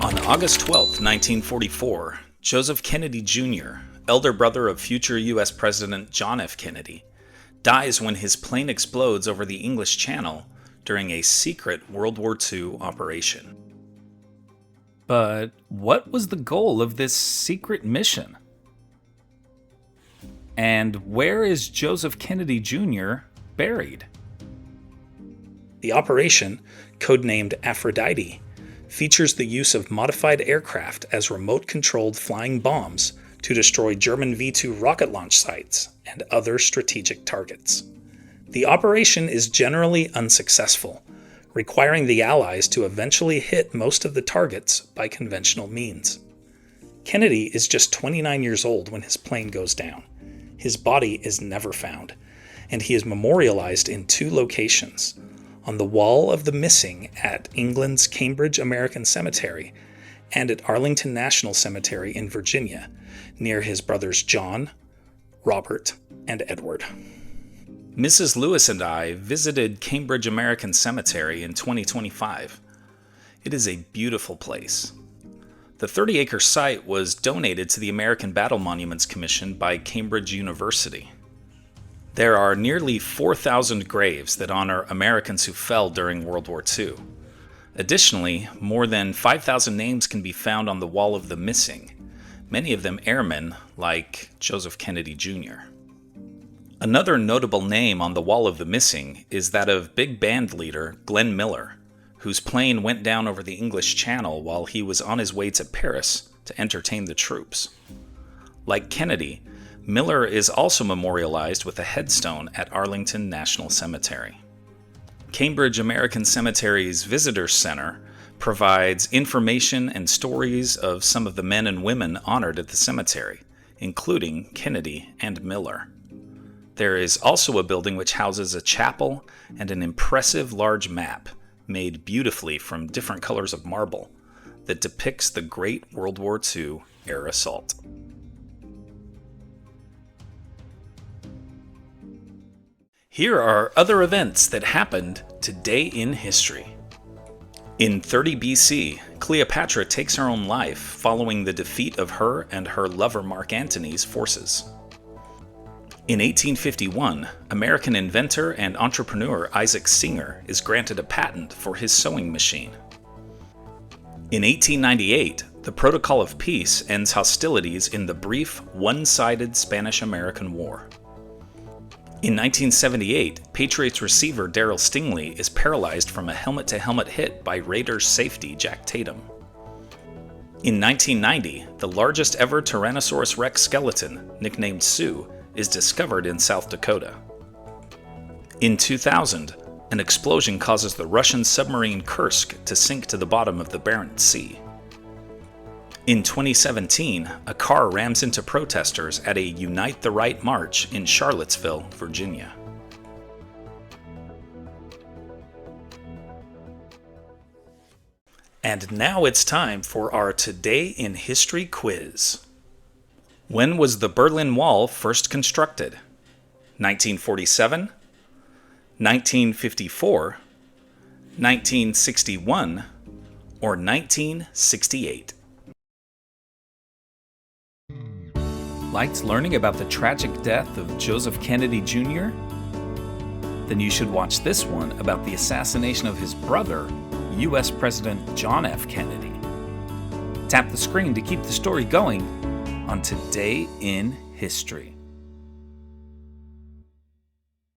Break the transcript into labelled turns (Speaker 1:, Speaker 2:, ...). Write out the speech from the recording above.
Speaker 1: On August 12, 1944, Joseph Kennedy Jr., elder brother of future U.S. President John F. Kennedy, dies when his plane explodes over the English Channel during a secret World War II operation. But what was the goal of this secret mission? And where is Joseph Kennedy Jr. buried? The operation, codenamed Aphrodite, features the use of modified aircraft as remote-controlled flying bombs to destroy German V-2 rocket launch sites and other strategic targets. The operation is generally unsuccessful, requiring the Allies to eventually hit most of the targets by conventional means. Kennedy is just 29 years old when his plane goes down. His body is never found, and he is memorialized in two locations: on the Wall of the Missing at England's Cambridge American Cemetery and at Arlington National Cemetery in Virginia, near his brothers John, Robert, and Edward. Mrs. Lewis and I visited Cambridge American Cemetery in 2025. It is a beautiful place. The 30-acre site was donated to the American Battle Monuments Commission by Cambridge University. There are nearly 4,000 graves that honor Americans who fell during World War II. Additionally, more than 5,000 names can be found on the Wall of the Missing, many of them airmen like Joseph Kennedy Jr. Another notable name on the Wall of the Missing is that of big band leader Glenn Miller, whose plane went down over the English Channel while he was on his way to Paris to entertain the troops. Like Kennedy, Miller is also memorialized with a headstone at Arlington National Cemetery. Cambridge American Cemetery's Visitor Center provides information and stories of some of the men and women honored at the cemetery, including Kennedy and Miller. There is also a building which houses a chapel and an impressive large map made beautifully from different colors of marble that depicts the Great World War II air assault. Here are other events that happened today in history. In 30 BC, Cleopatra takes her own life following the defeat of her and her lover Mark Antony's forces. In 1851, American inventor and entrepreneur Isaac Singer is granted a patent for his sewing machine. In 1898, the Protocol of Peace ends hostilities in the brief, one-sided Spanish-American War. In 1978, Patriots receiver Darryl Stingley is paralyzed from a helmet-to-helmet hit by Raiders safety Jack Tatum. In 1990, the largest ever Tyrannosaurus rex skeleton, nicknamed Sue, is discovered in South Dakota. In 2000, an explosion causes the Russian submarine Kursk to sink to the bottom of the Barents Sea. In 2017, a car rams into protesters at a Unite the Right march in Charlottesville, Virginia. And now it's time for our Today in History quiz. When was the Berlin Wall first constructed? 1947, 1954, 1961, or 1968? Liked learning about the tragic death of Joseph Kennedy Jr.? Then you should watch this one about the assassination of his brother, U.S. President John F. Kennedy. Tap the screen to keep the story going on Today in History.